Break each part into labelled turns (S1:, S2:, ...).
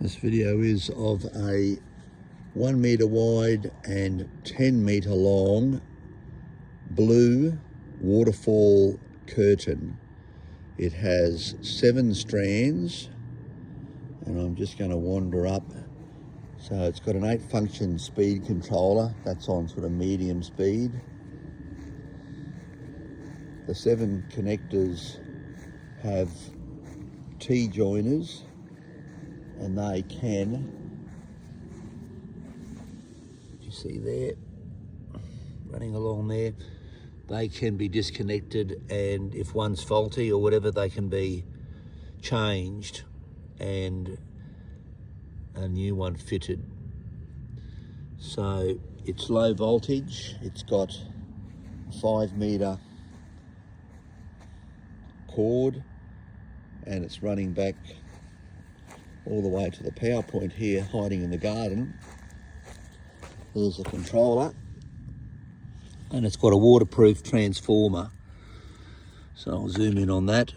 S1: This video is of a 1 metre wide and 10 metre long blue waterfall curtain. It has 7 strands, and I'm just going to wander up. So it's got an 8-function speed controller, that's on sort of medium speed. The 7 connectors have T-joiners, and they can, you see there, running along there, they can be disconnected, and if one's faulty or whatever, they can be changed and a new one fitted. So it's low voltage, it's got a 5 metre cord, and it's running back all the way to the power point here, hiding in the garden. There's the controller, and it's got a waterproof transformer. So I'll zoom in on that.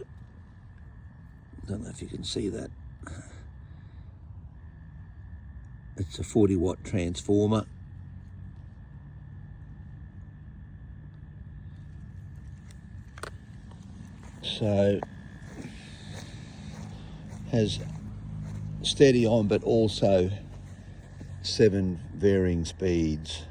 S1: Don't know if you can see that. It's a 40-watt transformer. So has steady on, but also 7 varying speeds.